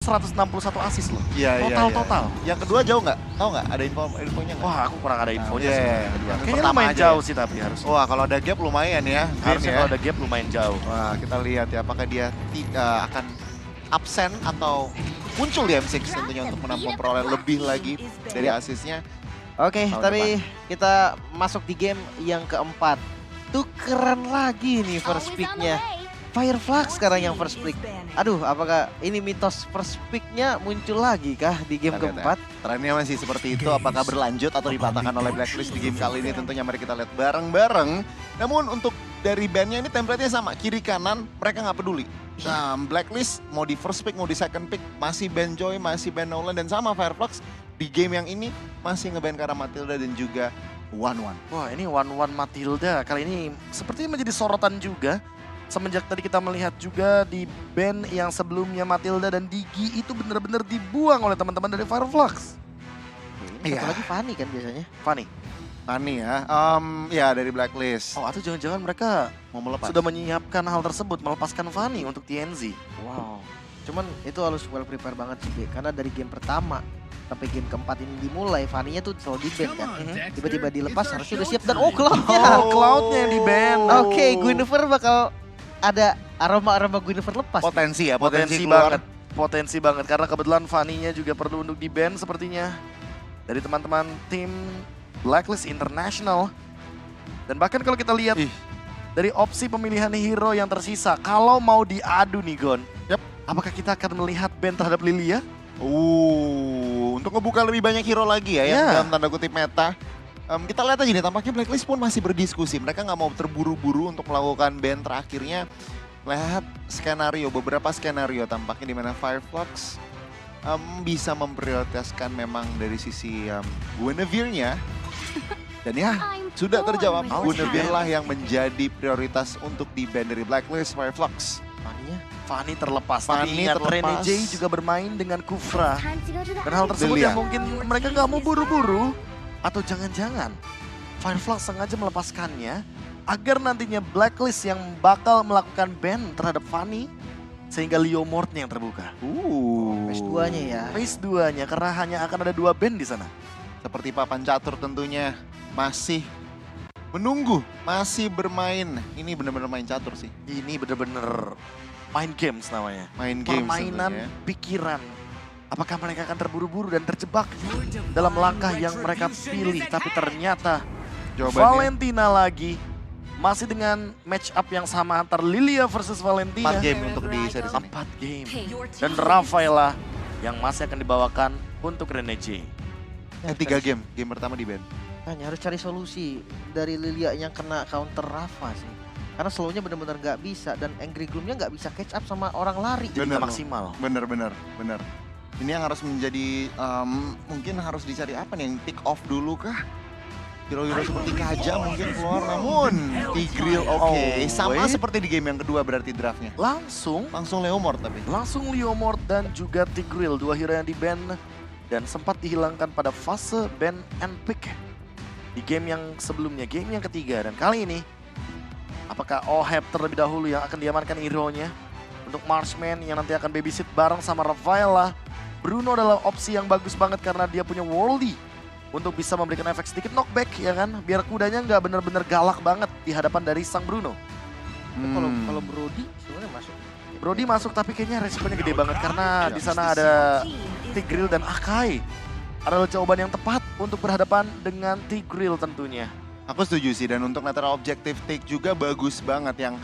161 assist loh. Iya. Total. Yang kedua jauh nggak? Tahu nggak? Ada infonya nggak? Wah, aku kurang ada infonya sih. Yang Kayaknya pertama lumayan aja jauh ya? sih tapi harusnya. Wah, kalau ada gap lumayan ya. Harusnya ya. kalau ada gap lumayan jauh. Wah, kita lihat ya apakah dia akan absen atau muncul di M6 tentunya untuk memperoleh lebih lagi dari asisnya. Oke, Tahun tapi kita masuk di game yang keempat. Tukeran lagi nih first pick-nya. Fireflux sekarang yang first pick. Aduh, apakah ini mitos first pick-nya muncul lagi kah di game Kita lihat keempat? ya. Trennya masih seperti itu, apakah berlanjut atau dipatahkan oleh Blacklist di game kali ini tentunya mari kita lihat bareng-bareng. Namun untuk dari bandnya ini template-nya sama, kiri kanan mereka nggak peduli. Nah, Blacklist mau di first pick, mau di second pick, masih ban Joy, masih ban Nolan, dan sama Fireflux di game yang ini masih ngeban Kara Matilda dan juga One. Wah, ini One Matilda kali ini sepertinya menjadi sorotan juga. Semenjak tadi kita melihat juga di band yang sebelumnya Matilda dan Digi itu benar-benar dibuang oleh teman-teman dari Fireflux. Ini Iya. satu lagi Fanny kan biasanya. Fanny, ya, ya dari Blacklist. oh atau jangan-jangan mereka Mau melepas. sudah menyiapkan hal tersebut, melepaskan Fanny untuk TNZ. Wow. Cuman itu harus well prepare banget sih, Be. Karena dari game pertama sampai game keempat ini dimulai, Fanny-nya tuh selalu di ban kan. Tiba-tiba dilepas harusnya udah siap dan Cloud-nya. Oh, Cloud-nya yang di-ban. Oke, Guinevere bakal ada aroma-aroma Guinevere lepas. Potensi ya, Potensi keluar. banget. Potensi banget karena kebetulan Fanny-nya juga perlu untuk di-ban sepertinya dari teman-teman tim Blacklist International. Dan bahkan kalau kita lihat dari opsi pemilihan hero yang tersisa, kalau mau diadu nih Gon, apakah kita akan melihat ban terhadap Lilia? Untuk ngebuka lebih banyak hero lagi ya, yang Ya. dalam tanda kutip meta. Kita lihat aja nih, tampaknya Blacklist pun masih berdiskusi. Mereka nggak mau terburu-buru untuk melakukan ban terakhirnya. Lihat skenario, beberapa skenario tampaknya di mana Fireflux bisa memprioritaskan memang dari sisi Guinevere-nya. Dan ya, sudah terjawab. Guinevere lah yang menjadi prioritas untuk di-ban dari Blacklist Fireflux. Fanny-nya. Fanny terlepas, Fanny tapi ingat terlepas. Rene J juga bermain dengan Kufra. Dan hal tersebut Lilia. yang mungkin mereka nggak mau buru-buru. Atau jangan-jangan Fireflux sengaja melepaskannya agar nantinya Blacklist yang bakal melakukan ban terhadap Fanny. Sehingga Leo Mort-nya yang terbuka. Phase 2-nya ya. Phase 2-nya karena hanya akan ada 2 ban di sana. Seperti Papan Catur tentunya masih menunggu, masih bermain. Ini benar-benar main catur sih. Ini bener-bener main games namanya. Main game Permainan sebenarnya. pikiran. Apakah mereka akan terburu-buru dan terjebak dalam langkah yang mereka pilih. Tapi ternyata Jawabannya Valentina lagi masih dengan match up yang sama antar Lilia versus Valentina. 4 game untuk di series ini. 4 game. Dan Rafaela yang masih akan dibawakan untuk Rene J. 3 game, game pertama di ban. Hanya harus cari solusi dari Lilia yang kena counter Rafa sih. Karena slownya benar-benar nggak bisa dan Angry Gloom-nya nggak bisa catch up sama orang lari. Jadi Bener nggak loh. maksimal. Bener. Ini yang harus menjadi, mungkin harus dicari apa nih, yang pick off dulu kah? Hero-hero seperti Kaja mungkin keluar, namun Tigreal oke. Sama wait. seperti di game yang kedua berarti draftnya. Langsung Leomord tapi. Leo Mort dan juga Tigreal, 2 hero yang di-ban dan sempat dihilangkan pada fase ban and pick di game yang sebelumnya, game yang ketiga. Dan kali ini, apakah Oheb terlebih dahulu yang akan diamankan hero-nya untuk Marshman yang nanti akan babysit bareng sama Rafaela. Bruno adalah opsi yang bagus banget karena dia punya Worldy untuk bisa memberikan efek sedikit knockback ya kan, biar kudanya nggak bener-bener galak banget di hadapan dari sang Bruno. Kalau Brody sebenarnya masuk. Brody masuk tapi kayaknya resikonya gede banget karena di sana ada Tigreal dan Akai. Adalah jawaban yang tepat untuk berhadapan dengan Tigreal tentunya. Aku setuju sih, dan untuk netral objective take juga bagus banget yang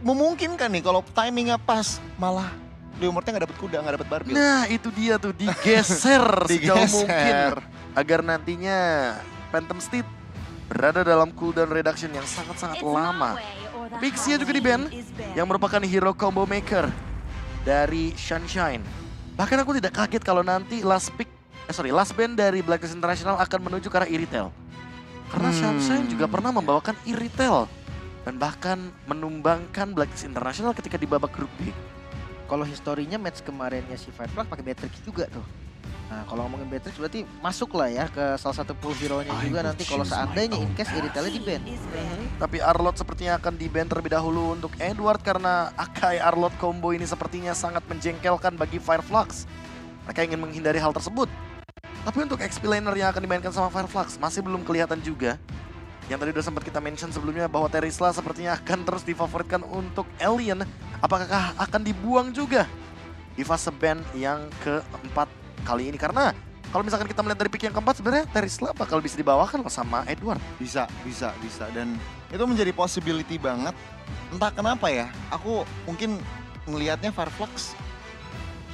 memungkinkan nih kalau timingnya pas malah Leomordnya nggak dapet kuda, nggak dapet barbil. Nah itu dia tuh, digeser sejauh mungkin. Digeser. Agar nantinya Phantom Steed berada dalam cooldown reduction yang sangat-sangat lama. Pixie juga di-ban, yang merupakan hero combo maker dari Sunshine. Bahkan aku tidak kaget kalau nanti last ban dari Blacklist International akan menuju ke arah Iritel. Karena Sunshine juga pernah membawakan Iritel. Dan bahkan menumbangkan Blacklist International ketika di babak grup B. Kalau historinya match kemarinnya si Fireflux pakai Beatrix juga tuh. Nah kalau ngomongin Beatrix berarti masuk lah ya ke salah satu pool hero-nya juga nanti kalau seandainya in case Iritelnya di ban. Tapi Arlott sepertinya akan di-ban terlebih dahulu untuk Edward karena Akai Arlott combo ini sepertinya sangat menjengkelkan bagi Fireflux. Mereka ingin menghindari hal tersebut. Tapi untuk XP laner yang akan dimainkan sama Fireflux masih belum kelihatan juga. Yang tadi udah sempat kita mention sebelumnya bahwa Terisla sepertinya akan terus difavoritkan untuk Alien. Apakah akan dibuang juga di fase ban yang keempat kali ini? Karena kalau misalkan kita melihat dari pick yang keempat sebenarnya Terisla bakal bisa dibawakan loh sama Edward. Bisa. Dan itu menjadi possibility banget. Entah kenapa ya, aku mungkin ngelihatnya Fireflux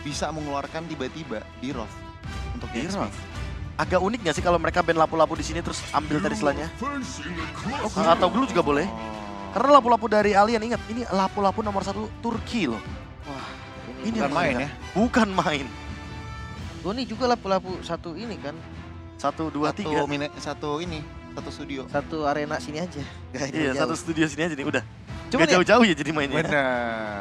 bisa mengeluarkan tiba-tiba di Roth untuk di XP. Agak unik gak sih kalau mereka ban lapu-lapu di sini terus ambil Terislanya? Atau Glue juga boleh. Karena lapu-lapu dari Alien, ingat ini lapu-lapu nomor 1 Turki loh. Wah Ini bukan main ya. Bukan main. Ini juga lapu-lapu satu ini kan. 1, 2, 3. Satu studio. Satu arena sini aja. Gak Iya, jauh-jauh. satu studio sini aja nih udah. Cuman Gak jauh-jauh ya jadi mainnya.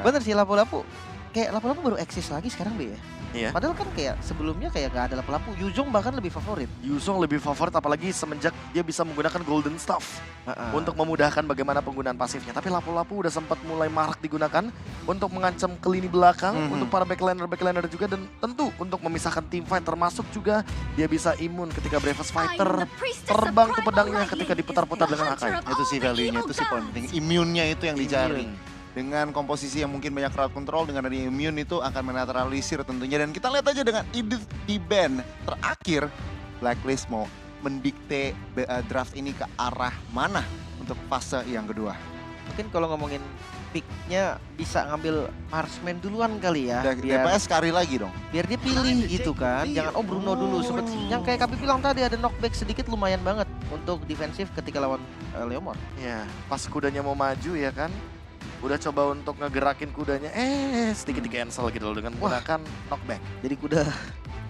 Bener sih lapu-lapu. Kayak lapu-lapu baru eksis lagi sekarang Be ya. Iya. Padahal kan kayak sebelumnya kayak gak ada lapu-lapu. Yuzong bahkan lebih favorit. Yuzong lebih favorit apalagi semenjak dia bisa menggunakan Golden Staff untuk memudahkan bagaimana penggunaan pasifnya. Tapi lapu-lapu udah sempat mulai marak digunakan untuk mengancam ke lini belakang untuk para backliner juga dan tentu untuk memisahkan team fight termasuk juga dia bisa imun ketika Bravest Fighter terbang tuh pedangnya ketika diputar-putar dengan Akai. Itu sih value-nya, itu sih poin penting. Imunnya itu yang dicari. Dengan komposisi yang mungkin banyak crowd control, dengan adanya immune itu akan menetralisir tentunya. Dan kita lihat aja dengan Edith di ban terakhir, Blacklist mau mendikte draft ini ke arah mana untuk fase yang kedua. Mungkin kalau ngomongin picknya bisa ngambil Marksman duluan kali ya. DPS sekali lagi dong. Biar dia pilih gitu kan. Jangan Bruno dulu. Seperti yang kayak Kapi bilang tadi ada knockback sedikit lumayan banget untuk defensif ketika lawan Leomord. Ya, pas kudanya mau maju ya kan. Udah coba untuk ngegerakin kudanya, sedikit di cancel gitu loh dengan menggunakan knockback. Jadi kuda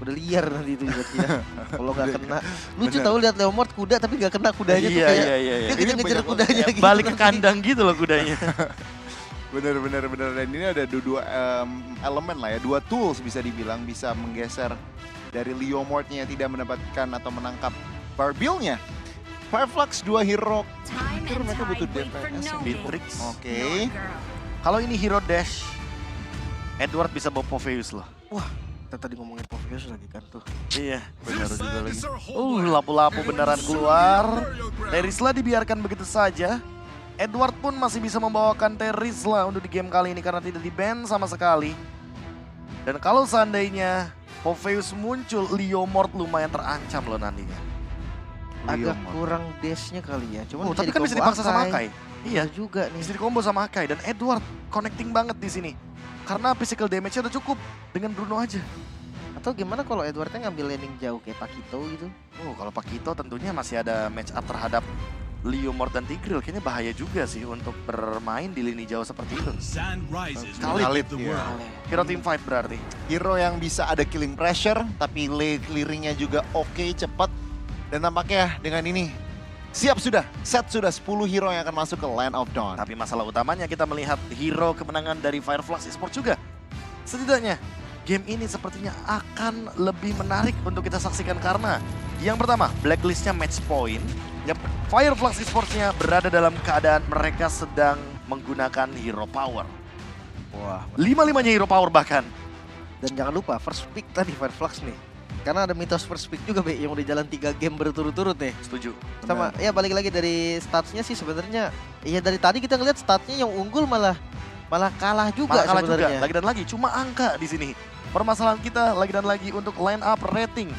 liar nanti itu ya. Kalau nggak kena, lucu tahu lihat Leomord kuda tapi nggak kena kudanya tuh kayak dia ngejar kudanya gitu. Balik ke kandang gitu loh kudanya. Bener. Dan ini ada dua elemen lah ya, dua tools bisa dibilang bisa menggeser dari Leomord-nya yang tidak mendapatkan atau menangkap Barbilnya. Fireflux 2 hero, mereka butuh DPS Beatrix. Oke. Kalau ini hero dash, Edward bisa bawa Popheus loh. Wah, kita tadi ngomongin Popheus lagi kan tuh. Iya, benar juga lagi. Lapu-lapu beneran keluar. Terisla dibiarkan begitu saja. Edward pun masih bisa membawakan Terisla untuk di game kali ini karena tidak di-ban sama sekali. Dan kalau seandainya Popheus muncul, Leomord lumayan terancam loh nantinya. Agak kurang dash-nya kali ya. Cuman tapi kan bisa dipaksa sama Akai. Iya juga nih. Bisa di-combo sama Akai dan Edward connecting banget di sini. Karena physical damage-nya udah cukup dengan Bruno aja. Atau gimana kalau Edwardnya ngambil landing jauh kayak Pakito gitu? Kalau Pakito tentunya masih ada match up terhadap Leomord dan Tigreal. Kayaknya bahaya juga sih untuk bermain di lini jauh seperti itu. Khalid ya. Hero team fight berarti. Hero yang bisa ada killing pressure, tapi clearingnya juga oke, cepat. Dan tampaknya dengan ini siap sudah, set sudah 10 hero yang akan masuk ke Land of Dawn. Tapi masalah utamanya kita melihat hero kemenangan dari Fireflux Esports juga. Setidaknya game ini sepertinya akan lebih menarik untuk kita saksikan karena yang pertama blacklistnya match point. Yang Fireflux Esports-nya berada dalam keadaan mereka sedang menggunakan hero power. Wah, 5-5-nya hero power bahkan. Dan jangan lupa first pick tadi Fireflux nih. Karena ada mitos first pick juga Be yang udah jalan 3 game berturut-turut nih. Setuju. Sama ya balik lagi dari statsnya sih sebenarnya. Ya dari tadi kita ngeliat statsnya yang unggul malah kalah juga sebenarnya. Lagi dan lagi cuma angka di sini. Permasalahan kita lagi dan lagi untuk line up rating.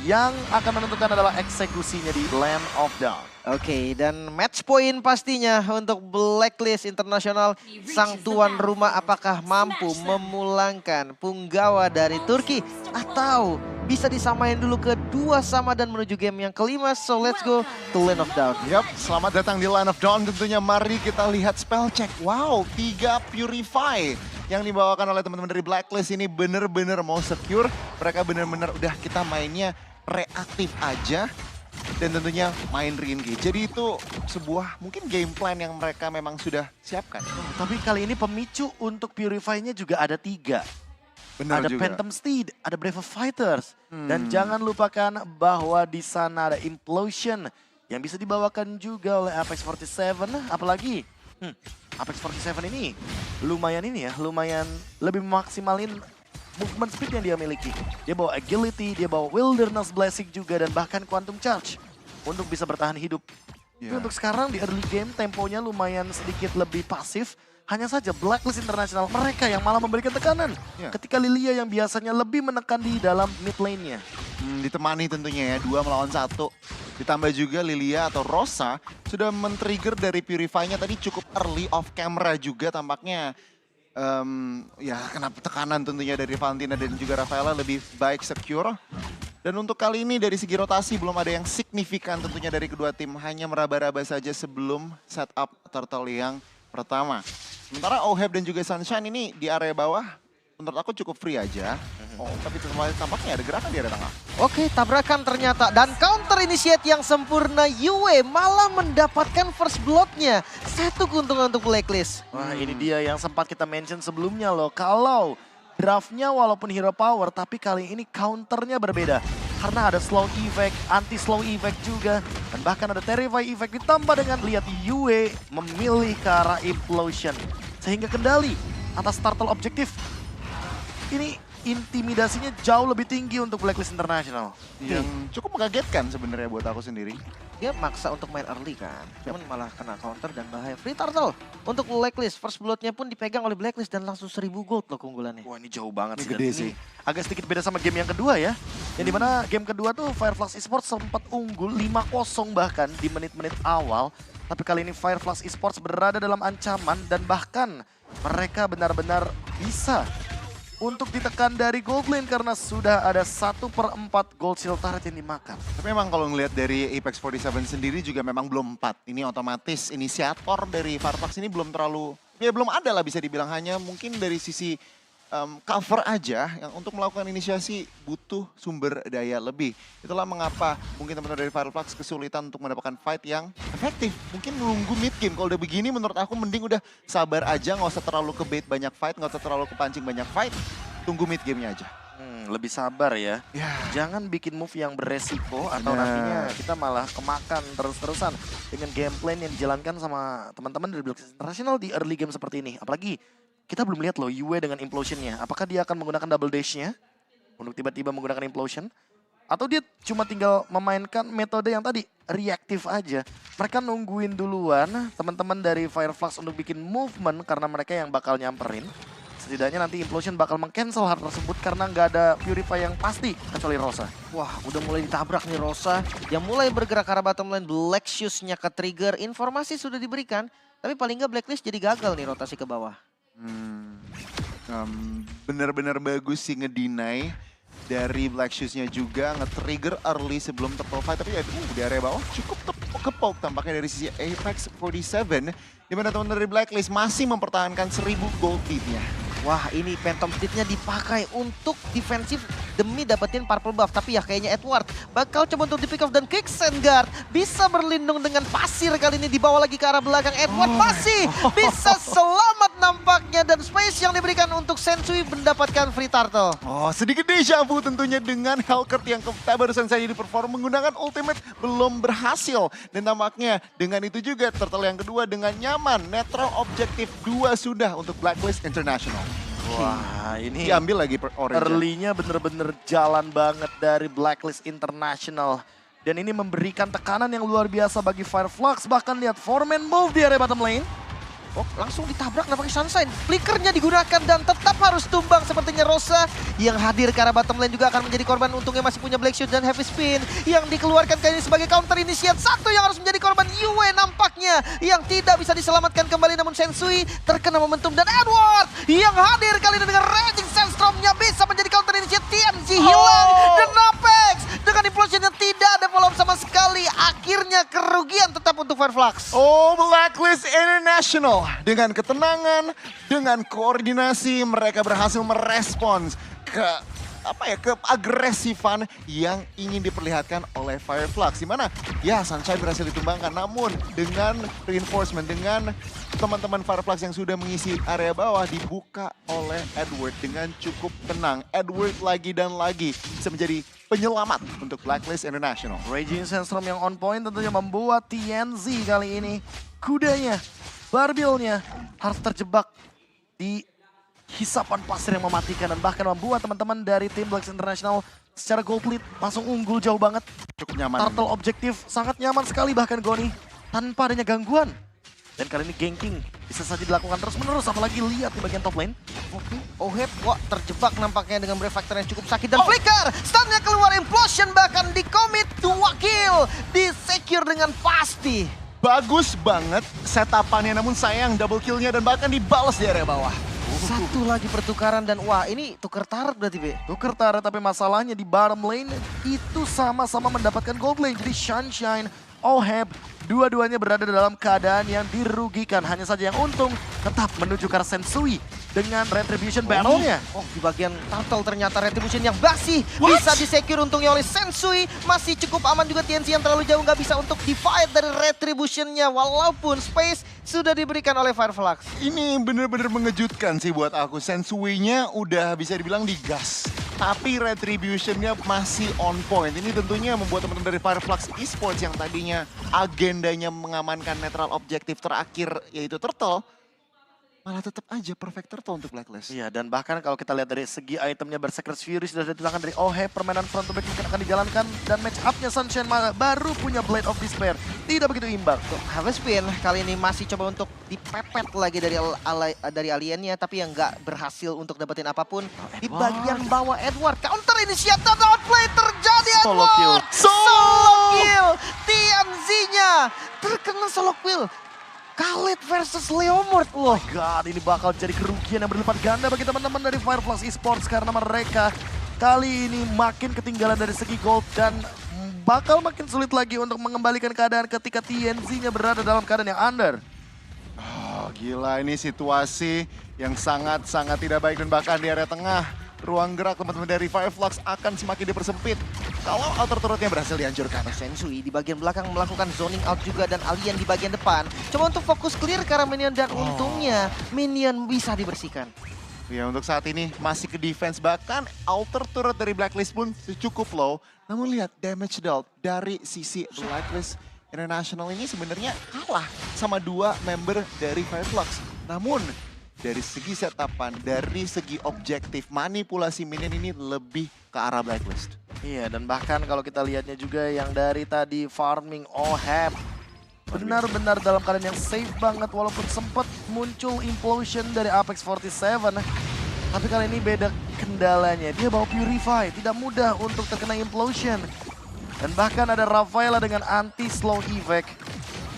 Yang akan menentukan adalah eksekusinya di Land of Dawn. Oke, dan match point pastinya untuk Blacklist Internasional. Sang tuan rumah apakah mampu memulangkan Punggawa dari Turki atau bisa disamain dulu ke 2-2 dan menuju game yang kelima. So let's go to Land of Dawn. Yap, selamat datang di Land of Dawn tentunya. Mari kita lihat spell check. Wow, 3 Purify yang dibawakan oleh teman-teman dari Blacklist ini bener-bener mau secure. Mereka bener-bener udah kita mainnya reaktif aja. Dan tentunya main re-engage. Jadi itu sebuah mungkin game plan yang mereka memang sudah siapkan. Tapi kali ini pemicu untuk Purify-nya juga ada 3. Benar ada juga. Phantom Steed, ada Brave Fighters. Dan Hmm. jangan lupakan bahwa di sana ada Implosion yang bisa dibawakan juga oleh Apex 47. Apalagi Apex 47 ini lumayan lebih memaksimalin movement speed yang dia miliki. Dia bawa agility, dia bawa wilderness blessing juga, dan bahkan quantum charge untuk bisa bertahan hidup. Tapi Ya. untuk sekarang di early game temponya lumayan sedikit lebih pasif. Hanya saja Blacklist International mereka yang malah memberikan tekanan. Ya. Ketika Lilia yang biasanya lebih menekan di dalam mid lane-nya. Ditemani tentunya ya, 2 melawan 1. Ditambah juga Lilia atau Rosa sudah men-trigger dari Purify-nya tadi cukup early off camera juga tampaknya. Ya kena tekanan tentunya dari Valentina dan juga Rafaela lebih baik secure. Dan untuk kali ini dari segi rotasi belum ada yang signifikan tentunya dari kedua tim. Hanya meraba-raba saja sebelum setup turtle yang pertama. Sementara Oheb dan juga Sunshine ini di area bawah menurut aku cukup free aja. Oh, tapi tampaknya ada gerakan di area tengah. Oke, tabrakan ternyata. Dan counter initiate yang sempurna, Yue malah mendapatkan first blood-nya. 1 keuntungan untuk Blacklist. Wah, ini dia yang sempat kita mention sebelumnya loh. Kalau draftnya walaupun hero power, tapi kali ini counternya berbeda. Karena ada slow effect, anti-slow effect juga. Dan bahkan ada terrify effect ditambah dengan lihat Yue memilih ke arah Implosion. Sehingga kendali atas turtle objektif. Ini intimidasinya jauh lebih tinggi untuk Blacklist International. Yang cukup mengagetkan sebenarnya buat aku sendiri. Dia maksa untuk main early kan. Cuman malah kena counter dan bahaya. Free turtle untuk Blacklist. First blood-nya pun dipegang oleh Blacklist dan langsung 1000 gold loh keunggulannya. Wah, ini jauh banget Ini sih. Dan gede ini sih. agak sedikit beda sama game yang kedua ya. Yang dimana game kedua tuh Fireflux Esports sempat unggul 5-0 bahkan di menit-menit awal. Tapi kali ini Fireflux Esports berada dalam ancaman dan bahkan mereka benar-benar bisa untuk ditekan dari gold lane karena sudah ada 1/4 gold shield turret yang dimakan. Tapi memang kalau ngelihat dari Apex 47 sendiri juga memang belum 4. Ini otomatis inisiator dari Fireflux ini belum terlalu, ya belum ada lah bisa dibilang, hanya mungkin dari sisi cover aja yang untuk melakukan inisiasi butuh sumber daya lebih. Itulah mengapa mungkin teman-teman dari Fireflux kesulitan untuk mendapatkan fight yang efektif. Mungkin nunggu mid game. Kalau udah begini menurut aku mending udah sabar aja, nggak usah terlalu ke bait banyak fight, nggak usah terlalu kepancing banyak fight. Tunggu mid gamenya aja. Lebih sabar ya. Ya. Jangan bikin move yang beresiko atau Benar. nantinya kita malah kemakan terus-terusan dengan game plan yang dijalankan sama teman-teman dari Blacklist International di early game seperti ini. Apalagi kita belum lihat loh Yue dengan Implosion-nya. Apakah dia akan menggunakan double dash-nya untuk tiba-tiba menggunakan Implosion? Atau dia cuma tinggal memainkan metode yang tadi, reaktif aja. Mereka nungguin duluan teman-teman dari Fireflux untuk bikin movement karena mereka yang bakal nyamperin. Setidaknya nanti Implosion bakal meng-cancel hal tersebut karena nggak ada Purify yang pasti kecuali Rosa. Wah, udah mulai ditabrak nih Rosa. Yang mulai bergerak ke arah bottom lane, Black Shoes-nya ke trigger. Informasi sudah diberikan, tapi paling nggak Blacklist jadi gagal nih rotasi ke bawah. Bener-bener bagus sih ngedinai dari Black Shoes-nya juga, nge-trigger early sebelum triple fight. Tapi ya di area bawah cukup kepok tampaknya dari sisi Apex 47. Di mana teman dari Blacklist masih mempertahankan 1000 gold lead-nya. Wah, ini Phantom Steed-nya dipakai untuk defensif demi dapetin purple buff. Tapi ya kayaknya Edward bakal coba untuk di-pick off dan Kicksengard bisa berlindung dengan pasir kali ini dibawa lagi ke arah belakang. Edward masih bisa selamat nampaknya dan space yang diberikan untuk Sensui mendapatkan free turtle. Oh, sedikit deja vu tentunya dengan Hellcurt yang barusan saja di-perform menggunakan ultimate belum berhasil. Dan tampaknya dengan itu juga turtle yang kedua dengan nyaman. Netral objektif 2 sudah untuk Blacklist International. Wah, ini Diambil lagi orange. early-nya bener-bener jalan banget dari Blacklist International. Dan ini memberikan tekanan yang luar biasa bagi Fireflux. Bahkan lihat 4-man move di area bottom lane. Oh, langsung ditabrak nampaknya Sunshine. Flickernya digunakan dan tetap harus tumbang sepertinya Rosa. Yang hadir ke arah bottom lane juga akan menjadi korban. Untungnya masih punya Black Shoot dan Heavy Spin. Yang dikeluarkan kali ini sebagai counter initiate. Satu yang harus menjadi korban Yue nampaknya. Yang tidak bisa diselamatkan kembali namun Sensui terkena momentum. Dan Edward yang hadir kali ini dengan Raging Sandstorm-nya bisa menjadi counter initiate. TNG hilang. Dan Apex dengan implosion yang tidak ada follow-up sama sekali. Akhirnya kerugian tetap untuk Fireflux. Oh, Blacklist International. Dengan ketenangan, dengan koordinasi, mereka berhasil merespons ke keagresifan yang ingin diperlihatkan oleh Fireflux. Di mana ya Sunshine berhasil ditumbangkan, namun dengan reinforcement, dengan teman-teman Fireflux yang sudah mengisi area bawah dibuka oleh Edward dengan cukup tenang. Edward lagi dan lagi bisa menjadi penyelamat untuk Blacklist International. Raging Sandstorm yang on point tentunya membuat TNZ kali ini kudanya, Barbilnya harus terjebak di hisapan pasir yang mematikan dan bahkan membuat teman-teman dari tim Blacklist International secara gold lead langsung unggul jauh banget. Cukup nyaman. Turtle objektif sangat nyaman sekali bahkan Goni tanpa adanya gangguan. Dan kali ini ganking bisa saja dilakukan terus-menerus, apalagi lihat di bagian top lane. Oheb, wah terjebak nampaknya dengan Brave Factor yang cukup sakit dan flicker. Stunnya keluar, implosion bahkan di commit 2 kill. Di secure dengan pasti. Bagus banget setapannya, namun sayang double killnya dan bahkan dibalas di area bawah. Satu lagi pertukaran dan wah ini tuker tarot berarti Be. Tuker tarik, tapi masalahnya di bottom lane itu sama-sama mendapatkan gold lane. Jadi Sunshine, Oheb, dua-duanya berada dalam keadaan yang dirugikan. Hanya saja yang untung tetap menuju ke arah Sensui dengan Retribution Battle-nya. Oh, di bagian Turtle ternyata Retribution yang masih What? bisa di-secure untungnya oleh Sensui. Masih cukup aman juga TNC yang terlalu jauh nggak bisa untuk di-fight dari Retribution-nya. Walaupun space sudah diberikan oleh Fireflux. Ini bener-bener mengejutkan sih buat aku. Sensui-nya udah bisa dibilang digas. Tapi Retribution-nya masih on point. Ini tentunya membuat teman-teman dari Fireflux Esports yang tadinya agendanya mengamankan netral objektif terakhir yaitu Turtle, malah tetap aja perfect Turtle untuk Blacklist. Iya, dan bahkan kalau kita lihat dari segi itemnya Berserker's Fury sudah datangkan dari Oheb, permainan front to back mungkin akan dijalankan dan match up-nya Sunshine baru punya Blade of Despair. Tidak begitu imbang. Harvest Spin kali ini masih coba untuk dipepet lagi dari aliennya, tapi yang nggak berhasil untuk dapetin apapun. Di bagian bawah Edward, counter initiator outplay terjadi Solo kill. Edward! Solo kill! TNZ-nya terkena solo kill. Khaled versus Leomord loh. God, ini bakal jadi kerugian yang berlipat ganda bagi teman-teman dari Fireflux Esports karena mereka kali ini makin ketinggalan dari segi gold dan bakal makin sulit lagi untuk mengembalikan keadaan ketika TNZ-nya berada dalam keadaan yang under. Oh, gila, ini situasi yang sangat-sangat tidak baik dan bahkan di area tengah ruang gerak teman-teman dari Fireflux akan semakin dipersempit kalau outer turretnya berhasil dihancurkan. Sensui di bagian belakang melakukan zoning out juga dan alien di bagian depan. Coba untuk fokus clear ke arah minion dan untungnya minion bisa dibersihkan. Ya, untuk saat ini masih ke defense, bahkan outer turret dari Blacklist pun cukup low. Namun lihat damage dealt dari sisi Blacklist International ini sebenarnya kalah sama 2 member dari Fireflux. Namun dari segi setapan, dari segi objektif, manipulasi minion ini lebih ke arah Blacklist. Iya, dan bahkan kalau kita lihatnya juga yang dari tadi farming Oheb benar-benar dalam keadaan yang safe banget walaupun sempat muncul implosion dari Apex 47. Tapi kali ini beda kendalanya, dia bawa Purify, tidak mudah untuk terkena implosion. Dan bahkan ada Rafaela dengan anti-slow effect.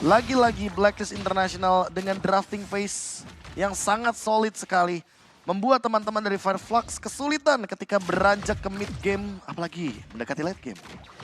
Lagi-lagi Blacklist International dengan drafting phase yang sangat solid sekali. Membuat teman-teman dari Fireflux kesulitan ketika beranjak ke mid game, apalagi mendekati late game.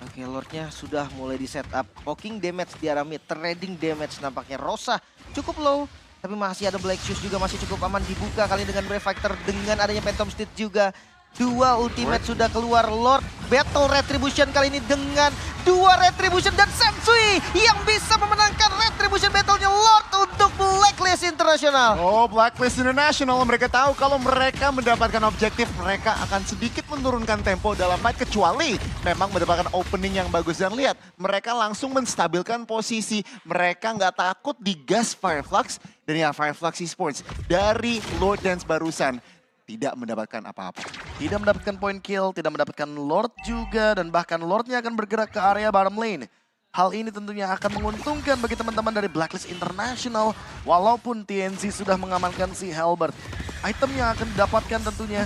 Oke, Lordnya sudah mulai di setup. Poking damage di arah mid, trading damage nampaknya. Rosa cukup low, tapi masih ada Black Shoes juga masih cukup aman dibuka kali dengan Brave Factor dengan adanya Phantom Steed juga. 2 ultimate sudah keluar. Lord battle Retribution kali ini dengan 2 Retribution dan Sensui yang bisa memenangkan Retribution battle-nya Lord untuk Blacklist International. Oh, Blacklist International, mereka tahu kalau mereka mendapatkan objektif, mereka akan sedikit menurunkan tempo dalam fight kecuali memang mendapatkan opening yang bagus. Dan lihat, mereka langsung menstabilkan posisi. Mereka nggak takut digas Fireflux dan ya Fireflux Esports dari Lord Dance barusan tidak mendapatkan apa-apa. Tidak mendapatkan point kill, tidak mendapatkan Lord juga, dan bahkan Lordnya akan bergerak ke area bottom lane. Hal ini tentunya akan menguntungkan bagi teman-teman dari Blacklist International, walaupun TNC sudah mengamankan si Halberd. Item yang akan didapatkan tentunya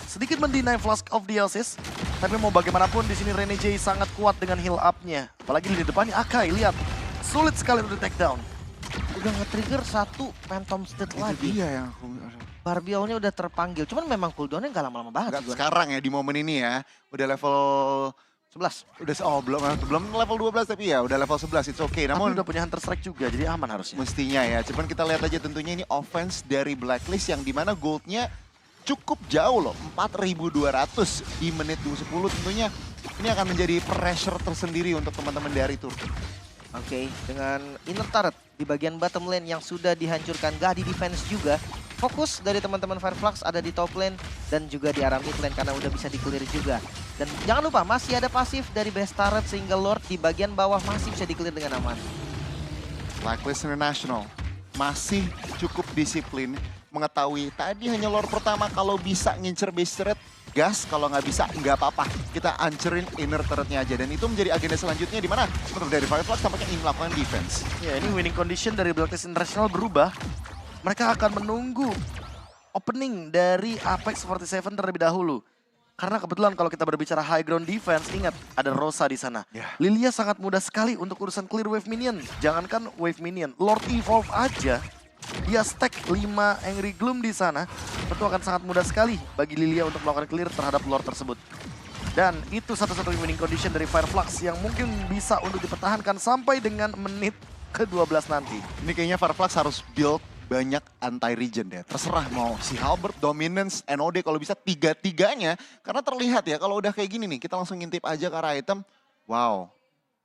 sedikit mendinai Flask of Dionysus, tapi mau bagaimanapun di sini Rene J sangat kuat dengan heal up-nya. Apalagi di depannya Akai, lihat, sulit sekali untuk take down. Udah nge-trigger 1 Phantom Steed lagi. Iya yang Barbielnya udah terpanggil, cuman memang cooldownnya nggak lama-lama banget sih gua. sekarang ya di momen ini ya. Udah level 11. belum level 12 tapi ya udah level 11, it's okay. Namun Namun udah punya Hunter Strike juga, jadi aman harusnya. mestinya ya. Cuman kita lihat aja tentunya ini offense dari Blacklist yang dimana goldnya cukup jauh loh. 4.200 di menit 10 tentunya. Ini akan menjadi pressure tersendiri untuk teman-teman dari Turki. Oke, dengan inner turret di bagian bottom lane yang sudah dihancurkan, gak di defense juga. Fokus dari teman-teman Fireflux ada di top lane dan juga di arah mid lane karena udah bisa di-clear juga. Dan jangan lupa masih ada pasif dari best turret sehingga Lord di bagian bawah masih bisa di-clear dengan aman. Blacklist International masih cukup disiplin mengetahui tadi hanya Lord pertama kalau bisa ngincer base turret, gas, kalau nggak bisa nggak apa-apa. Kita ancurin inner turretnya aja dan itu menjadi agenda selanjutnya di mana menurut dari Fireflux tampaknya ingin melakukan defense. Ya, ini winning condition dari Blacklist International berubah. Mereka akan menunggu opening dari Apex 47 terlebih dahulu. Karena kebetulan kalau kita berbicara high ground defense, ingat ada Rosa di sana. Lilia sangat mudah sekali untuk urusan clear wave minion. Jangankan wave minion, Lord Evolve aja dia stack 5 Angry Gloom di sana. Tentu akan sangat mudah sekali bagi Lilia untuk melakukan clear terhadap Lord tersebut. Dan itu satu-satunya winning condition dari Fireflux yang mungkin bisa untuk dipertahankan sampai dengan menit ke-12 nanti. Ini kayaknya Fireflux harus build banyak anti-regen deh. Terserah mau si Halberd, Dominance, NOD kalau bisa tiga-tiganya. Karena terlihat ya kalau udah kayak gini nih, kita langsung ngintip aja ke arah item. Wow.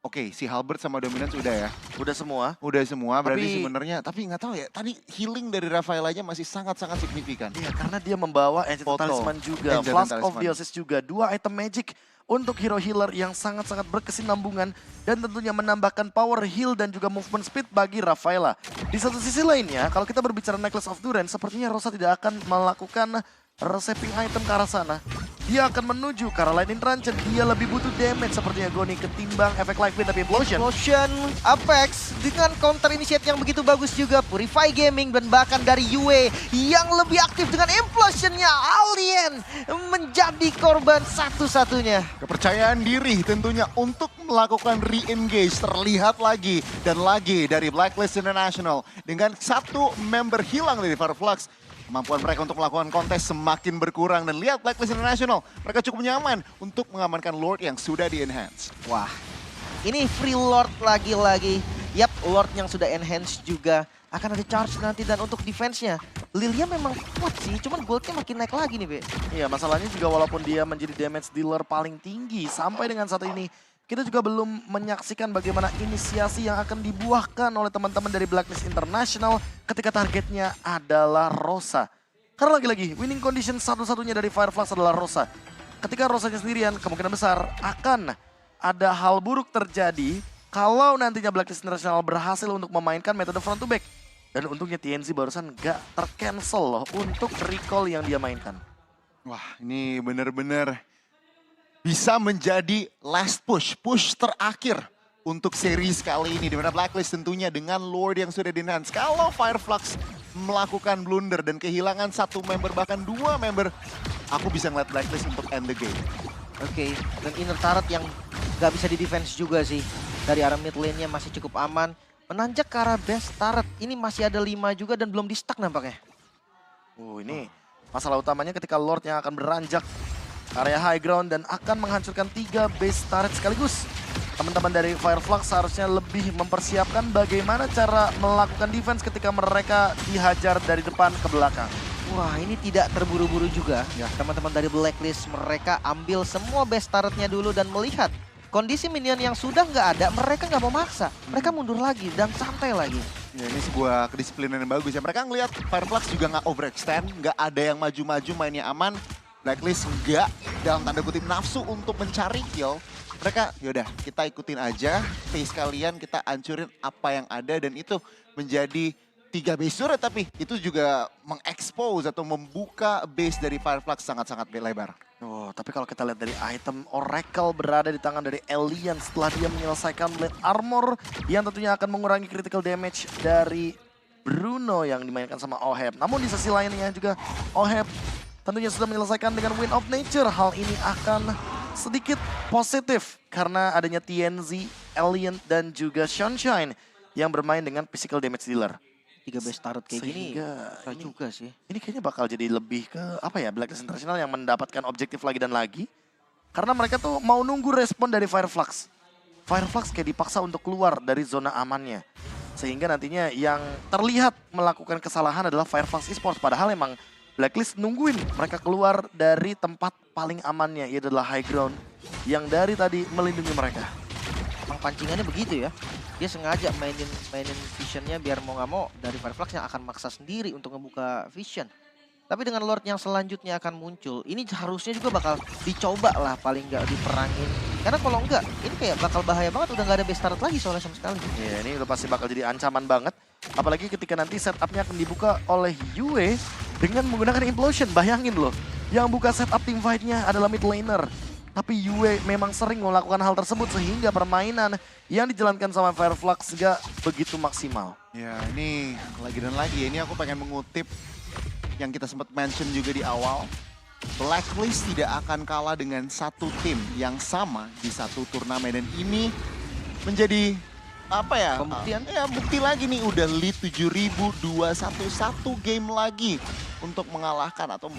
Oke, si Halberd sama Dominance udah ya. Udah semua. Udah semua, berarti Tapi- sebenarnya. Tapi nggak tahu ya, tadi healing dari Rafael aja masih sangat-sangat signifikan. Iya, karena dia membawa Ancient Foto. Talisman juga, Ancient Flask of Talisman. Dionysus juga, 2 item magic untuk hero healer yang sangat-sangat berkesinambungan dan tentunya menambahkan power heal dan juga movement speed bagi Rafaela. Di satu sisi lainnya, kalau kita berbicara Necklace of Duran, sepertinya Rosa tidak akan melakukan reshaping item ke arah sana. Dia akan menuju ke arah Lightning Truncheon. Dia lebih butuh damage sepertinya Goni ketimbang efek Life Wind tapi Implosion. Explosion Apex dengan counter initiate yang begitu bagus juga. Purify Gaming dan bahkan dari Yue yang lebih aktif dengan implosionnya. Alien menjadi korban satu-satunya. Kepercayaan diri tentunya untuk melakukan re-engage terlihat lagi dan lagi dari Blacklist International. Dengan satu member hilang dari Fireflux, kemampuan mereka untuk melakukan kontes semakin berkurang. Dan lihat Blacklist International, mereka cukup nyaman untuk mengamankan Lord yang sudah di-enhance. Wah, ini free Lord lagi-lagi. Yap, Lord yang sudah enhance juga. Akan ada charge nanti dan untuk defense-nya. Lilia memang kuat sih, cuman goldnya makin naik lagi nih, Be. Iya, masalahnya juga walaupun dia menjadi damage dealer paling tinggi sampai dengan saat ini, kita juga belum menyaksikan bagaimana inisiasi yang akan dibuahkan oleh teman-teman dari Blacklist International ketika targetnya adalah Rosa. Karena lagi-lagi winning condition satu-satunya dari Fireflux adalah Rosa. Ketika Rosanya sendirian, kemungkinan besar akan ada hal buruk terjadi kalau nantinya Blacklist International berhasil untuk memainkan metode front to back. Dan untungnya TNZ barusan gak tercancel loh untuk recall yang dia mainkan. Wah, ini bener-bener bisa menjadi last push terakhir untuk series kali ini. Dimana Blacklist tentunya dengan Lord yang sudah di-enhance. Kalau Fireflux melakukan blunder dan kehilangan satu member, bahkan dua member, aku bisa ngeliat Blacklist untuk end the game. Oke, dan inner turret yang gak bisa di-defense juga sih. Dari arah mid lane-nya masih cukup aman. Menanjak ke arah best turret, ini masih ada 5 juga dan belum di-stuck nampaknya. Ini masalah utamanya ketika Lord yang akan beranjak area high ground dan akan menghancurkan 3 base turret sekaligus. Teman-teman dari Fireflux seharusnya lebih mempersiapkan bagaimana cara melakukan defense ketika mereka dihajar dari depan ke belakang. Wah, ini tidak terburu-buru juga. Ya, teman-teman dari Blacklist mereka ambil semua base turretnya dulu dan melihat kondisi minion yang sudah nggak ada, mereka nggak mau maksa. Mereka mundur lagi dan santai lagi. Ya, ini sebuah kedisiplinan yang bagus ya. Mereka ngelihat Fireflux juga nggak overextend, nggak ada yang maju-maju mainnya aman. Blacklist nggak dalam tanda kutip nafsu untuk mencari kill. Mereka yaudah kita ikutin aja pace kalian, kita hancurin apa yang ada dan itu menjadi 3 base turret tapi itu juga mengekspos atau membuka base dari Fireflux sangat-sangat lebar. Oh, tapi kalau kita lihat dari item Oracle berada di tangan dari Alien setelah dia menyelesaikan Blade Armor yang tentunya akan mengurangi critical damage dari Bruno yang dimainkan sama Oheb. Namun di sisi lainnya juga Oheb tentunya sudah menyelesaikan dengan Wind of Nature. Hal ini akan sedikit positif karena adanya TNZ, Alien, dan juga Sunshine yang bermain dengan physical damage dealer. 3 base turret kayak gini, Sehingga susah juga sih. ini kayaknya bakal jadi lebih ke apa ya, Blacklist International yang mendapatkan objektif lagi dan lagi. Karena mereka tuh mau nunggu respon dari Fireflux. Fireflux kayak dipaksa untuk keluar dari zona amannya. Sehingga nantinya yang terlihat melakukan kesalahan adalah Fireflux Esports. Padahal emang Blacklist nungguin mereka keluar dari tempat paling amannya, yaitu adalah high ground yang dari tadi melindungi mereka. Emang pancingannya begitu ya. Dia sengaja mainin visionnya biar mau nggak mau dari Fireflux yang akan maksa sendiri untuk ngebuka vision. Tapi dengan Lord yang selanjutnya akan muncul, ini harusnya juga bakal dicoba lah paling nggak diperangin. Karena kalau enggak, ini kayak bakal bahaya banget, udah nggak ada best start lagi soalnya sama sekali. Iya, ini udah pasti bakal jadi ancaman banget. Apalagi ketika nanti setupnya akan dibuka oleh Yue dengan menggunakan Implosion. Bayangin loh, yang buka setup team fight-nya adalah mid laner. Tapi Yue memang sering melakukan hal tersebut sehingga permainan yang dijalankan sama Fireflux gak begitu maksimal. Ya ini lagi dan lagi, ini aku pengen mengutip yang kita sempat mention juga di awal. Blacklist tidak akan kalah dengan satu tim yang sama di satu turnamen. Dan ini menjadi apa ya? Pembuktian? Ya bukti lagi nih, udah lead 7.000-2-1, satu game lagi untuk mengalahkan atau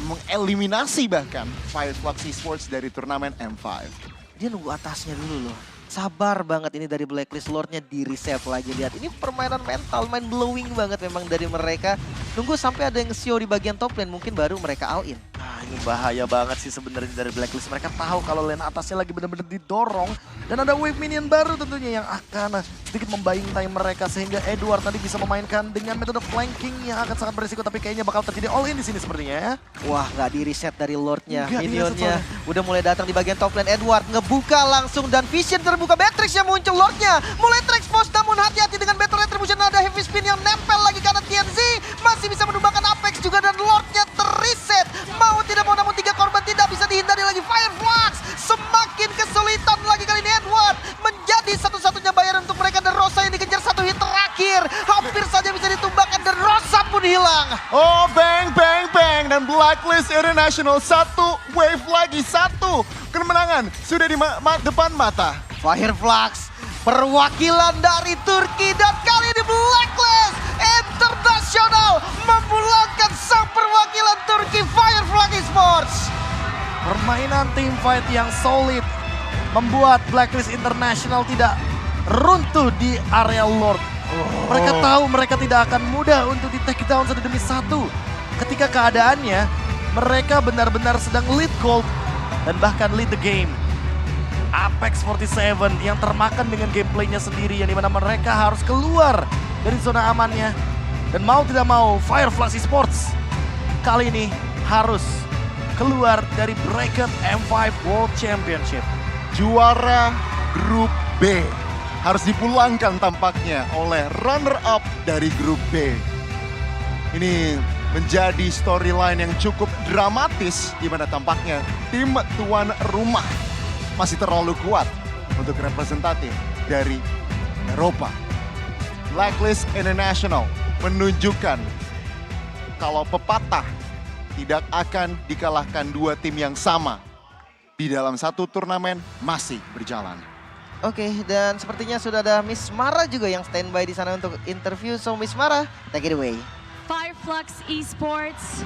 mengeliminasi bahkan Fireflux Esports dari turnamen M5. Dia nunggu atasnya dulu loh. Sabar banget ini dari Blacklist, Lordnya di reset lagi. Lihat ini permainan mental, mind blowing banget memang dari mereka. Nunggu sampai ada yang show di bagian top lane, mungkin baru mereka all in. Nah, ini bahaya banget sih sebenarnya dari Blacklist. Mereka tahu kalau lane atasnya lagi benar-benar didorong. Dan ada wave minion baru tentunya yang akan sedikit membaying time mereka. Sehingga Edward tadi bisa memainkan dengan metode flanking yang akan sangat berisiko. Tapi kayaknya bakal terjadi all in di sini sepertinya ya. Wah, nggak di reset dari Lordnya. Nggak Minionnya udah mulai datang di bagian top lane. Edward ngebuka langsung dan vision terbuka. Beatrix yang muncul, Lordnya mulai terexpose. Namun hati-hati dengan Battle Retribution. Ada heavy spin yang nempel lagi karena TNZ masih bisa menumbangkan Apex juga. Dan Lordnya terreset. Mau tidak mau, namun 3 korban tidak bisa dihindari lagi. Fireflux semakin kesulitan lagi kali ini. Edward menjadi satu-satunya bayaran untuk mereka. Dan Rosa yang dikejar satu hit terakhir. Hampir saja bisa ditumbangkan dan Rosa pun hilang. Oh bang bang bang, dan Blacklist International satu wave lagi, satu kemenangan sudah di depan mata. Fireflux, perwakilan dari Turki, dan kali ini Blacklist International memulangkan sang perwakilan Turki, Fireflux Esports. Permainan team fight yang solid membuat Blacklist International tidak runtuh di area Lord. Mereka tahu mereka tidak akan mudah untuk di take down satu demi satu. Ketika keadaannya mereka benar-benar sedang lead gold dan bahkan lead the game. Apex 47 yang termakan dengan gameplaynya sendiri, yang dimana mereka harus keluar dari zona amannya. Dan mau tidak mau Fireflux Esports kali ini harus keluar dari bracket M5 World Championship. Juara grup B harus dipulangkan tampaknya oleh runner-up dari grup B. Ini menjadi storyline yang cukup dramatis, di mana tampaknya tim tuan rumah masih terlalu kuat untuk representatif dari Eropa. Blacklist International menunjukkan kalau pepatah tidak akan dikalahkan dua tim yang sama di dalam satu turnamen masih berjalan. Oke, dan sepertinya sudah ada Miss Mara juga yang standby di sana untuk interview. So Miss Mara, take it away. Fireflux Esports,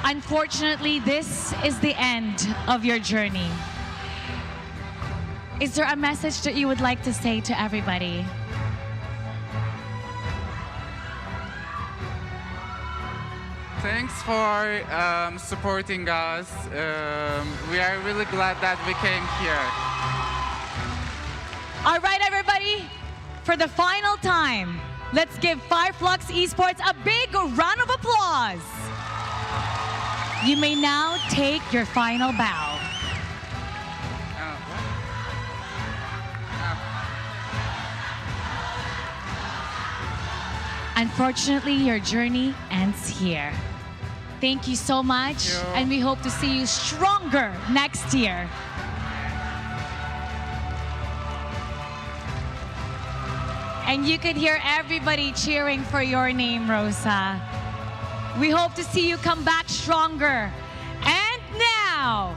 unfortunately this is the end of your journey. Is there a message that you would like to say to everybody? Thanks for supporting us. We are really glad that we came here. All right, everybody, for the final time, let's give Fireflux Esports a big round of applause. You may now take your final bow. Unfortunately, your journey ends here. Thank you so much, and we hope to see you stronger next year. And you could hear everybody cheering for your name, Rosa. We hope to see you come back stronger. And now,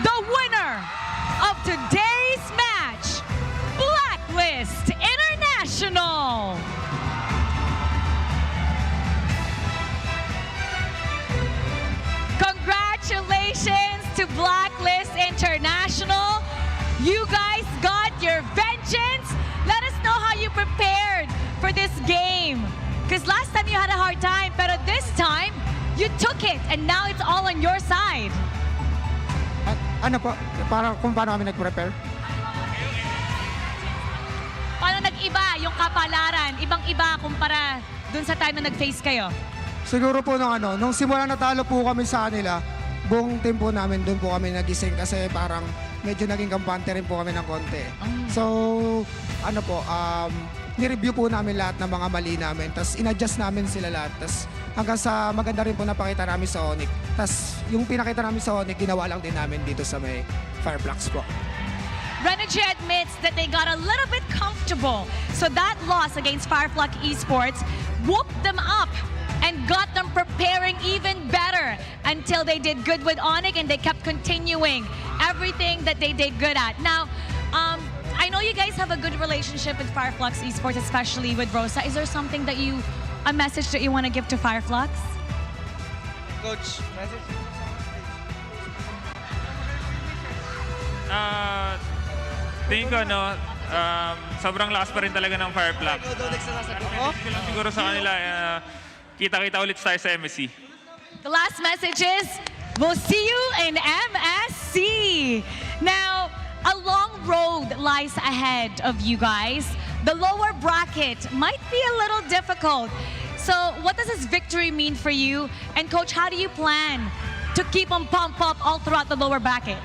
the winner of today's match, Blacklist International. Congratulations to Blacklist International. You guys got your vengeance. Let us know how you prepared for this game. Because last time you had a hard time, but this time, you took it and now it's all on your side. Ano po, para kung paano kami nag-prepare? ibang-iba yung kapalaran? Ibang-iba kumpara dun sa time na nag-face kayo? Siguro po nung simula natalo po kami sa kanila, buong team po namin doon po kami nagising kasi parang medyo naging kampante rin po kami ng konti. So, ni-review po namin lahat ng mga mali namin, tapos in-adjust namin sila lahat, tapos hanggang sa maganda rin po napakita namin sa Onyx. Tapos yung pinakita namin sa Onyx, ginawa lang din namin dito sa may Fireflux po. Renergy admits that they got a little bit comfortable. So that loss against Fireflux Esports whooped them up and got them preparing even better until they did good with Onyx and they kept continuing everything that they did good at. Now, I know you guys have a good relationship with Fireflux Esports, especially with Rosa. Is there something that a message that you want to give to Fireflux? Coach, message. Tingin ko, sobrang lakas pa rin talaga ng Fireflux. Ko lang siguro sa kanila, kita-kita ulit tayo sa MSC. The last message is, we'll see you in MSC. Now, a long road lies ahead of you guys. The lower bracket might be a little difficult. So, what does this victory mean for you? And Coach, how do you plan to keep on pump up all throughout the lower bracket?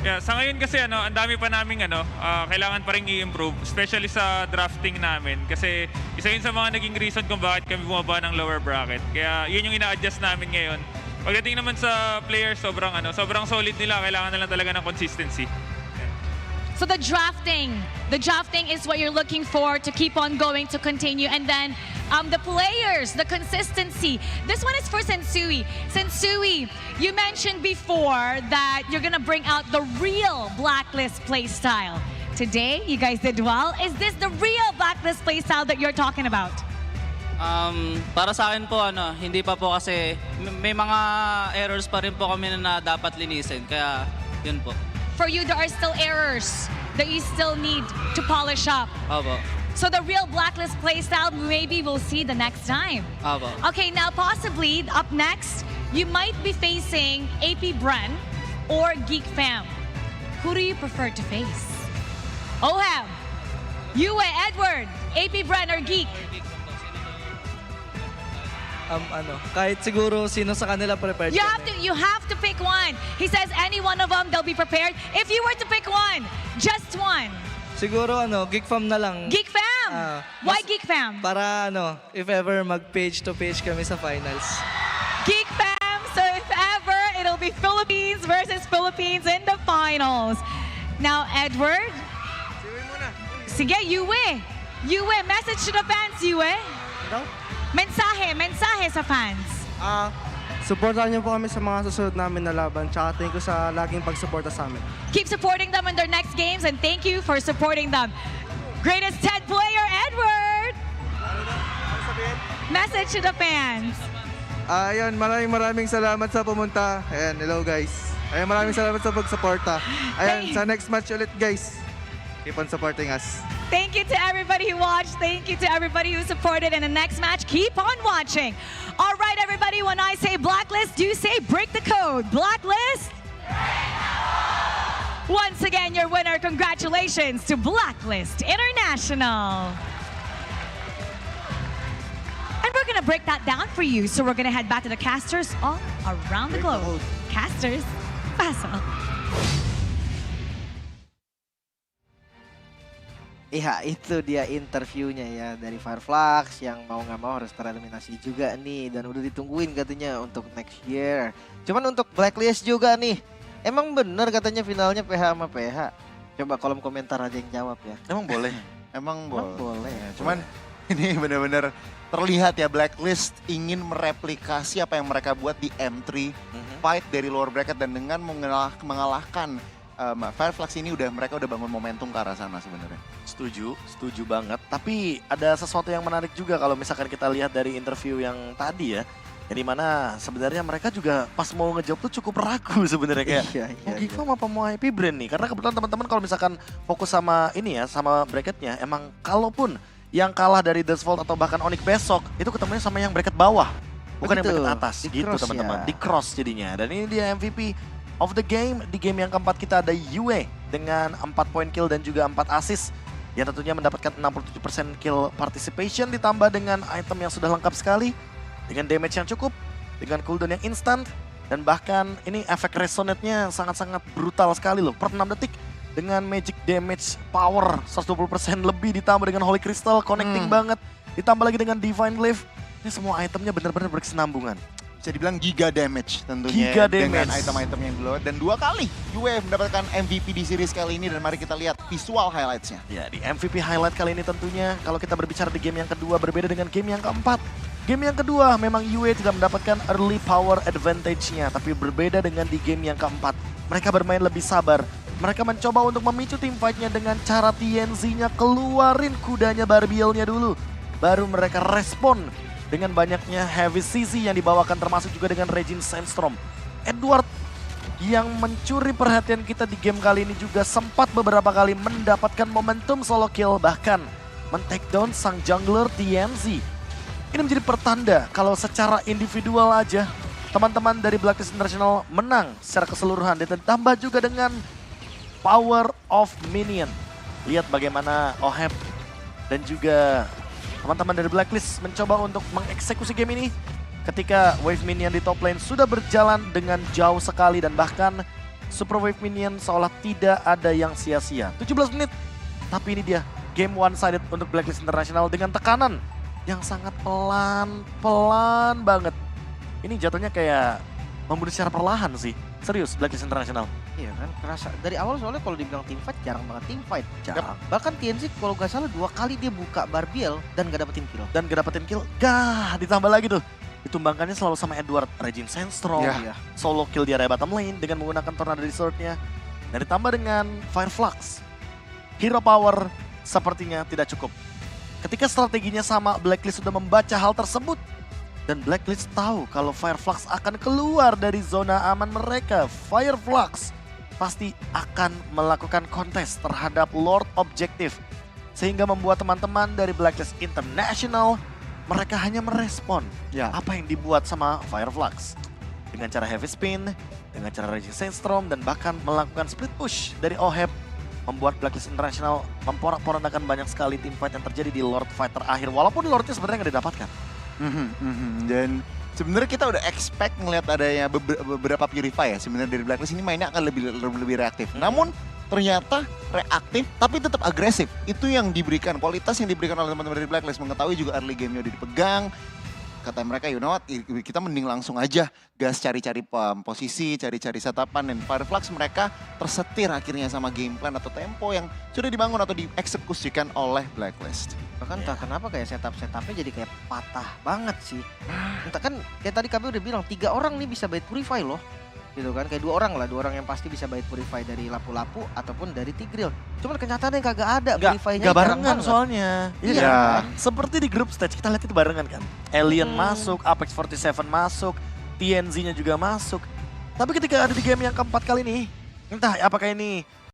Yeah, sa ngayon kasi ang dami pa naming kailangan pa rin i-improve, especially sa drafting namin. Kasi isa yun sa mga naging reason kung bakit kami bumaba ng lower bracket. Kaya yun yung ina-adjust namin ngayon. Pagdating naman sa players, sobrang solid nila. Kailangan na lang talaga ng consistency. So the drafting is what you're looking for to keep on going, to continue. And then the players, the consistency. This one is for Sensui. Sensui, you mentioned before that you're gonna bring out the real Blacklist playstyle. Today, you guys did well. Is this the real Blacklist playstyle that you're talking about? Para sa akin po, hindi pa po kasi may mga errors pa rin po kami na dapat linisin. Kaya, yun po. For you, there are still errors that you still need to polish up. Opo. So the real Blacklist playstyle, maybe we'll see the next time. Opo. Okay, now possibly, up next, you might be facing AP Bren or Geek Fam. Who do you prefer to face? Oham, Yue, Edward, AP Bren or Geek? Kahit siguro sino sa kanila prepared You have to pick one. He says any one of them, they'll be prepared. If you were to pick one, just one. Siguro Geek Fam na lang. Geek Fam! Why Geek Fam? Para if ever mag-page to page kami sa finals. Geek Fam, so if ever, it'll be Philippines versus Philippines in the finals. Now, Edward. Sige, Yue. Yue, message to the fans, Yue. Mensahe sa fans. Supportahan niyo po kami sa mga susunod namin na laban. Tsaka thank you sa laging pagsuporta sa amin. Keep supporting them in their next games and thank you for supporting them. Greatest TED player, Edward! Message to the fans. Ayan, maraming salamat sa pumunta. Ayan, hello guys. Ayan, maraming salamat sa pagsuporta. Ayan, sa next match ulit guys. Keep on supporting us. Thank you to everybody who watched. Thank you to everybody who supported. In the next match, keep on watching. All right, everybody, when I say Blacklist, you say break the code. Blacklist? Once again, your winner. Congratulations to Blacklist International. And we're going to break that down for you. So we're going to head back to the casters all around the globe. Casters, paso. Iya, itu dia interviewnya ya dari Fireflux yang mau nggak mau harus tereliminasi juga nih dan udah ditungguin katanya untuk next year. Cuman untuk Blacklist juga nih, emang bener katanya finalnya PH sama PH. Coba kolom komentar aja yang jawab ya. Emang boleh? Emang Boleh. Ya, cuman ini benar-benar terlihat ya Blacklist ingin mereplikasi apa yang mereka buat di M3, fight dari lower bracket dan dengan mengalahkan Fireflux ini mereka udah bangun momentum ke arah sana sebenarnya. Setuju banget. Tapi ada sesuatu yang menarik juga kalau misalkan kita lihat dari interview yang tadi ya. Yang dimana sebenarnya mereka juga pas mau ngejawab tuh cukup ragu sebenarnya kayak mau Geek Fam apa mau IP Brand nih. Karena kebetulan teman-teman kalau misalkan fokus sama ini ya, sama bracketnya, emang kalaupun yang kalah dari The Vault atau bahkan Onyx besok itu ketemunya sama yang bracket bawah. Bukan yang bracket atas gitu teman-teman. Di cross jadinya. Dan ini dia MVP of the game. Di game yang keempat kita ada Yue dengan 4 poin kill dan juga 4 assist. Yang tentunya mendapatkan 67% kill participation ditambah dengan item yang sudah lengkap sekali. Dengan damage yang cukup, dengan cooldown yang instan. Dan bahkan ini efek resonate-nya sangat-sangat brutal sekali loh. Per 6 detik dengan magic damage power 120% lebih ditambah dengan Holy Crystal connecting banget. Ditambah lagi dengan Divine Glaive. Ini semua itemnya benar-benar berkesinambungan. Bisa dibilang giga damage tentunya Giga dengan damage. item-item yang dulu. Dan 2 kali UAE mendapatkan MVP di series kali ini dan mari kita lihat visual highlights-nya. Ya, di MVP highlight kali ini tentunya kalau kita berbicara di game yang kedua berbeda dengan game yang keempat. Game yang kedua memang UAE tidak mendapatkan early power advantage-nya, tapi berbeda dengan di game yang keempat. Mereka bermain lebih sabar. Mereka mencoba untuk memicu tim fight-nya dengan cara TNZ-nya keluarin kudanya Barbielnya dulu. Baru mereka respon dengan banyaknya heavy CC yang dibawakan termasuk juga dengan Regine Sandstorm. Edward yang mencuri perhatian kita di game kali ini juga sempat beberapa kali mendapatkan momentum solo kill, bahkan men-take down sang jungler TNZ. Ini menjadi pertanda kalau secara individual aja teman-teman dari Blacklist International menang secara keseluruhan. Dan ditambah juga dengan power of minion. Lihat bagaimana Oheb dan juga teman-teman dari Blacklist mencoba untuk mengeksekusi game ini ketika wave minion di top lane sudah berjalan dengan jauh sekali dan bahkan super wave minion seolah tidak ada yang sia-sia. 17 menit, tapi ini dia game one-sided untuk Blacklist International dengan tekanan yang sangat pelan banget. Ini jatuhnya kayak membunuh secara perlahan sih. Serius, Blacklist International. Iya kan, kerasa dari awal soalnya kalau dibilang team fight jarang banget team fight. Jarang. Bahkan TNZ kalau nggak salah 2 kali dia buka Barbiel dan gak dapetin kill. Dan gak dapetin kill, ditambah lagi tuh. Ditumbangkannya selalu sama Edward, Regine Sandstorm, Ya. solo kill di area bottom lane dengan menggunakan Tornado Sword-nya. Dan ditambah dengan Fire Flux. Hero power sepertinya tidak cukup. Ketika strateginya sama, Blacklist sudah membaca hal tersebut. Dan Blacklist tahu kalau Fire Flux akan keluar dari zona aman mereka. Fire Flux pasti akan melakukan kontes terhadap Lord Objective. Sehingga membuat teman-teman dari Blacklist International, mereka hanya merespon apa yang dibuat sama Fire Flux. Dengan cara heavy spin, dengan cara Regine Sandstorm, dan bahkan melakukan split push dari Oheb. Membuat Blacklist International memporak-porandakan banyak sekali team fight yang terjadi di Lord fight terakhir. Walaupun Lordnya sebenarnya nggak didapatkan. Dan sebenarnya kita udah expect ngelihat adanya beberapa Purify ya. Sebenarnya dari Blacklist ini mainnya akan lebih reaktif. Namun ternyata reaktif tapi tetap agresif. Itu yang diberikan, kualitas yang diberikan oleh teman-teman dari Blacklist. Mengetahui juga early game-nya udah dipegang. Kata mereka, you know what, kita mending langsung aja gas cari-cari posisi, cari-cari setapan. Dan Fire Flux mereka tersetir akhirnya sama game plan atau tempo yang sudah dibangun atau dieksekusikan oleh Blacklist. Bahkan entah kenapa kayak setup-setupnya jadi kayak patah banget sih. Entah kan kayak tadi kami udah bilang 3 orang nih bisa bait Purify loh. Gitu kan, kayak 2 orang lah, 2 orang yang pasti bisa bait Purify dari Lapu-Lapu ataupun dari Tigreal. Cuman kenyataannya kagak ada Purify-nya. Gak barengan soalnya. Iya. Kan? Seperti di group stage, kita lihat itu barengan kan. Alien masuk, Apex 47 masuk, TNZ-nya juga masuk. Tapi ketika ada di game yang keempat kali ini, entah apakah ini